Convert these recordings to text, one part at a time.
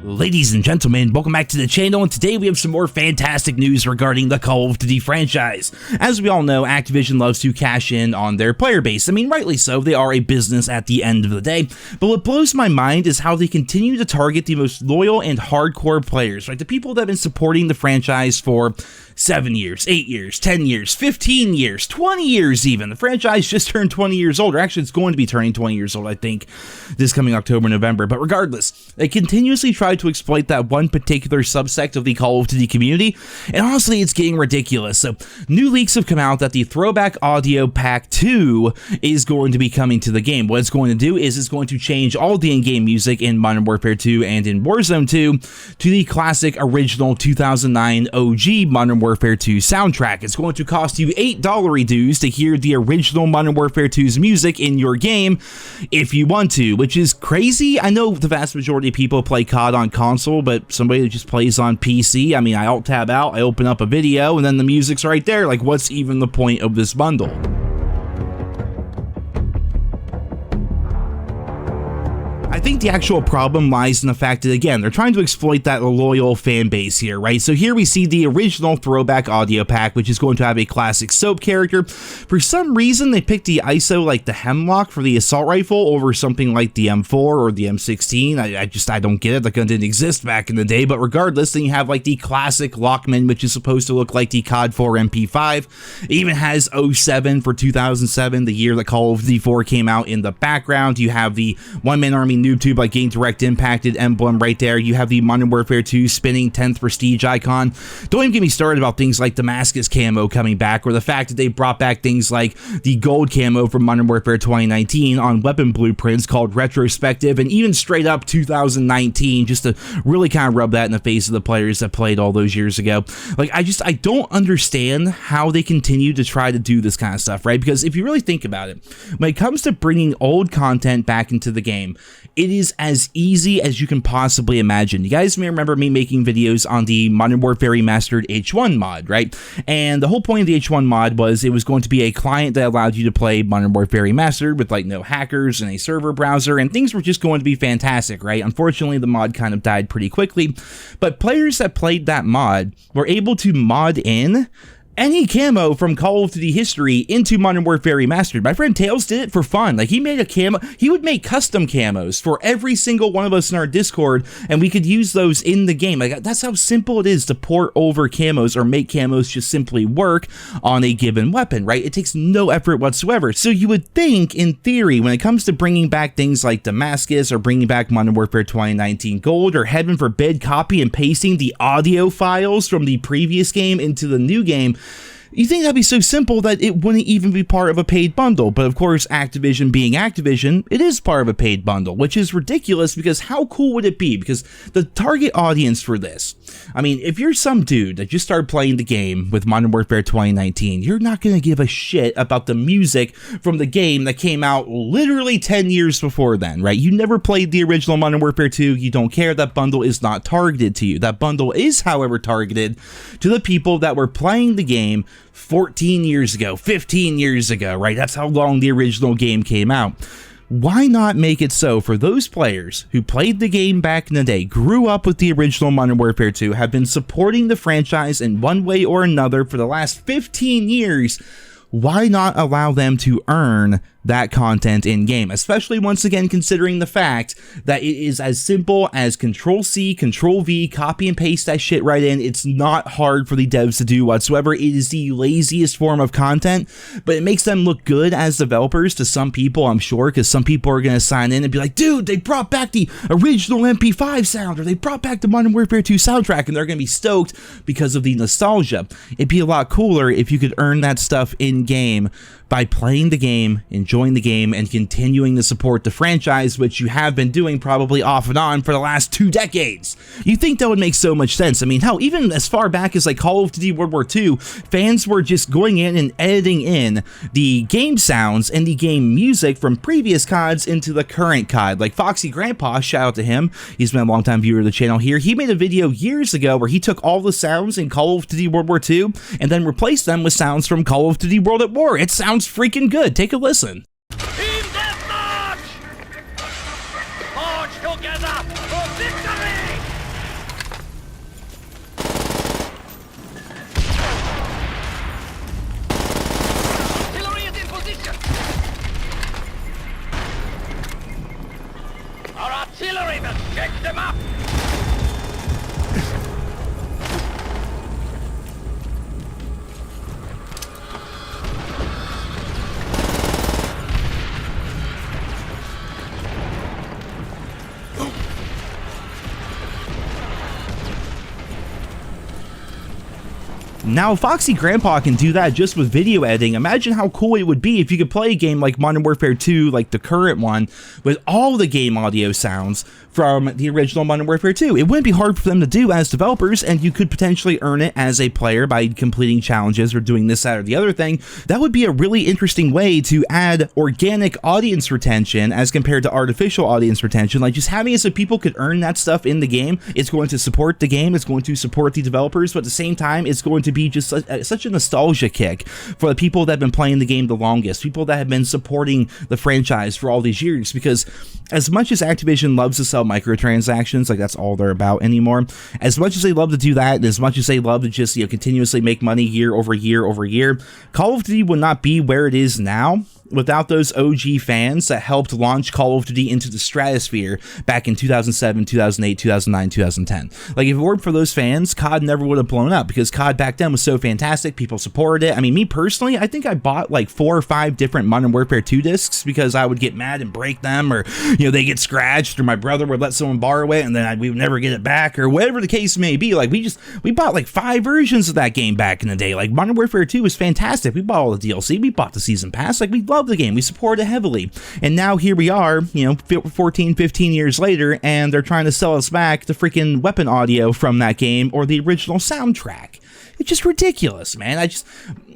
Ladies and gentlemen, welcome back to the channel, and today we have some more fantastic news regarding the Call of Duty franchise. As we all know, Activision loves to cash in on their player base. I mean, rightly so, they are a business at the end of the day, but what blows my mind is how they continue to target the most loyal and hardcore players, right? The people that have been supporting the franchise for 7 years, 8 years, 10 years, 15 years, 20 years even. The franchise just turned 20 years old, or actually it's going to be turning 20 years old, I think, this coming October, November. But regardless, they continuously try to exploit that one particular subsect of the Call of Duty community, and honestly, it's getting ridiculous. So, new leaks have come out that the Throwback Audio Pack 2 is going to be coming to the game. What it's going to do is it's going to change all the in-game music in Modern Warfare 2 and in Warzone 2 to the classic original 2009 OG Modern Warfare 2 soundtrack. It's going to cost you $8 dues to hear the original Modern Warfare 2's music in your game if you want to, which is crazy. I know the vast majority of people play COD on console, but somebody that just plays on PC, I mean, I alt-tab out, I open up a video, and then the music's right there. Like, what's even the point of this bundle? I think the actual problem lies in the fact that, again, they're trying to exploit that loyal fan base here, right? So here we see the original Throwback Audio Pack, which is going to have a classic Soap character. For some reason, they picked the ISO like the Hemlock for the assault rifle over something like the M4 or the M16. I don't get it. The gun didn't exist back in the day, but regardless, then you have like the classic Lockman, which is supposed to look like the COD 4 MP5. It even has 07 for 2007, the year that Call of Duty 4 came out in the background. You have the one-man army noob like getting direct impacted emblem right there. You have the Modern Warfare 2 spinning 10th prestige icon. Don't even get me started about things like Damascus camo coming back, or the fact that they brought back things like the gold camo from Modern Warfare 2019 on weapon blueprints called retrospective, and even straight up 2019, just to really kind of rub that in the face of the players that played all those years ago. Like, I don't understand how they continue to try to do this kind of stuff, right? Because if you really think about it, when it comes to bringing old content back into the game, it is as easy as you can possibly imagine. You guys may remember me making videos on the Modern Warfare Remastered H1 mod, right? And the whole point of the H1 mod was it was going to be a client that allowed you to play Modern Warfare Remastered with like no hackers and a server browser, and things were just going to be fantastic, right? Unfortunately, the mod kind of died pretty quickly, but players that played that mod were able to mod in any camo from Call of Duty history into Modern Warfare Remastered. My friend Tails did it for fun. Like, he made a camo, he would make custom camos for every single one of us in our Discord, and we could use those in the game. Like, that's how simple it is to port over camos or make camos just simply work on a given weapon, right? It takes no effort whatsoever. So you would think, in theory, when it comes to bringing back things like Damascus or bringing back Modern Warfare 2019 Gold, or heaven forbid, copy and pasting the audio files from the previous game into the new game, you think that'd be so simple that it wouldn't even be part of a paid bundle. But of course, Activision being Activision, it is part of a paid bundle, which is ridiculous, because how cool would it be? Because the target audience for this, I mean, if you're some dude that just started playing the game with Modern Warfare 2019, you're not going to give a shit about the music from the game that came out literally 10 years before then, right? You never played the original Modern Warfare 2, you don't care. That bundle is not targeted to you. That bundle is, however, targeted to the people that were playing the game 14 years ago, 15 years ago, right? That's how long the original game came out. Why not make it so for those players who played the game back in the day, grew up with the original Modern Warfare 2, have been supporting the franchise in one way or another for the last 15 years, why not allow them to earn that content in game, especially once again considering the fact that it is as simple as Control-C, Control-V, copy and paste that shit right in. It's not hard for the devs to do whatsoever. It is the laziest form of content, but it makes them look good as developers to some people, I'm sure, because some people are going to sign in and be like, dude, they brought back the original MP5 sound, or they brought back the Modern Warfare 2 soundtrack, and they're going to be stoked because of the nostalgia. It'd be a lot cooler if you could earn that stuff in game by playing the game, enjoying enjoying the game and continuing to support the franchise, which you have been doing probably off and on for the last 2 decades. You think that would make so much sense. I mean, hell, even as far back as like Call of Duty World War II, fans were just going in and editing in the game sounds and the game music from previous CODs into the current COD. Like Foxy Grandpa, shout out to him, he's been a longtime viewer of the channel here. He made a video years ago where he took all the sounds in Call of Duty World War II and then replaced them with sounds from Call of Duty World at War. It sounds freaking good. Take a listen. Team Deathmatch! March together for victory! Artillery is in position! Our artillery will shake them up! Now, Foxy Grandpa can do that just with video editing. Imagine how cool it would be if you could play a game like Modern Warfare 2, like the current one, with all the game audio sounds from the original Modern Warfare 2. It wouldn't be hard for them to do as developers, and you could potentially earn it as a player by completing challenges or doing this, that, or the other thing. That would be a really interesting way to add organic audience retention as compared to artificial audience retention. Like, just having it so people could earn that stuff in the game. It's going to support the game, it's going to support the developers, but at the same time, it's going to be just such a nostalgia kick for the people that have been playing the game the longest, people that have been supporting the franchise for all these years. Because as much as Activision loves to sell microtransactions, like that's all they're about anymore, as much as they love to do that, and as much as they love to just, you know, continuously make money year over year over year, Call of Duty would not be where it is now without those OG fans that helped launch Call of Duty into the stratosphere back in 2007, 2008, 2009, 2010. Like, if it weren't for those fans, COD never would have blown up, because COD back then was so fantastic, people supported it. I mean, me personally, I think I bought like 4 or 5 different Modern Warfare 2 discs because I would get mad and break them, or, you know, they get scratched, or my brother would let someone borrow it and then we would never get it back, or whatever the case may be. Like, we bought like 5 versions of that game back in the day. Like, Modern Warfare 2 was fantastic. We bought all the DLC, we bought the season pass, like, we loved the game, we supported it heavily. And now here we are, you know, 14, 15 years later, and they're trying to sell us back the freaking weapon audio from that game or the original soundtrack. It's just ridiculous, man.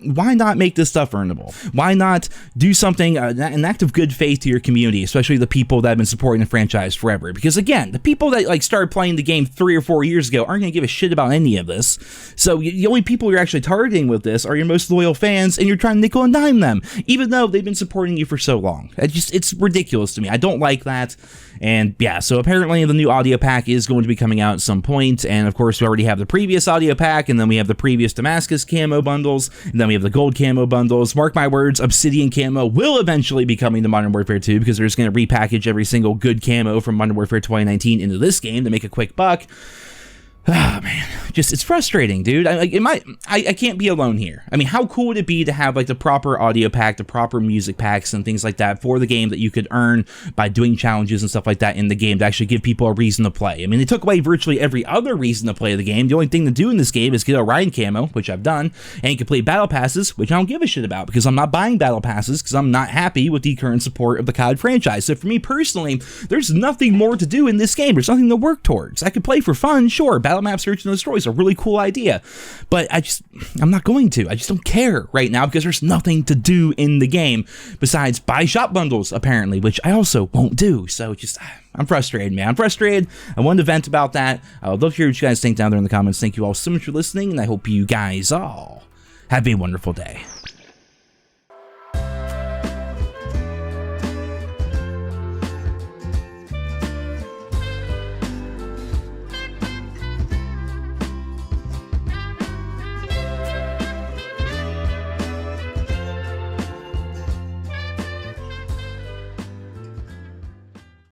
Why not make this stuff earnable? Why not do something, an act of good faith to your community, especially the people that have been supporting the franchise forever? Because again, the people that like started playing the game 3 or 4 years ago aren't going to give a shit about any of this. So the only people you're actually targeting with this are your most loyal fans, and you're trying to nickel and dime them, even though they've been supporting you for so long. It's ridiculous to me. I don't like that. And yeah, so apparently the new audio pack is going to be coming out at some point, and of course we already have the previous audio pack, and then we have the previous Damascus camo bundles, and then we have the gold camo bundles. Mark my words, Obsidian camo will eventually be coming to Modern Warfare 2, because they're just going to repackage every single good camo from Modern Warfare 2019 into this game to make a quick buck. Ah, man, it's frustrating, dude. I can't be alone here. I mean, how cool would it be to have like the proper audio pack, the proper music packs and things like that for the game that you could earn by doing challenges and stuff like that in the game to actually give people a reason to play? I mean, they took away virtually every other reason to play the game. The only thing to do in this game is get a Ryan camo, which I've done, and complete battle passes, which I don't give a shit about, because I'm not buying battle passes because I'm not happy with the current support of the COD franchise. So for me personally, there's nothing more to do in this game. There's nothing to work towards. I could play for fun, sure. Battle map search and destroy is a really cool idea, but I'm not going to. I just don't care right now, because there's nothing to do in the game besides buy shop bundles, apparently, which I also won't do. So I'm frustrated, man. I'm frustrated. I wanted to vent about that. I would love to hear what you guys think down there in the comments. Thank you all so much for listening, and I hope you guys all have a wonderful day.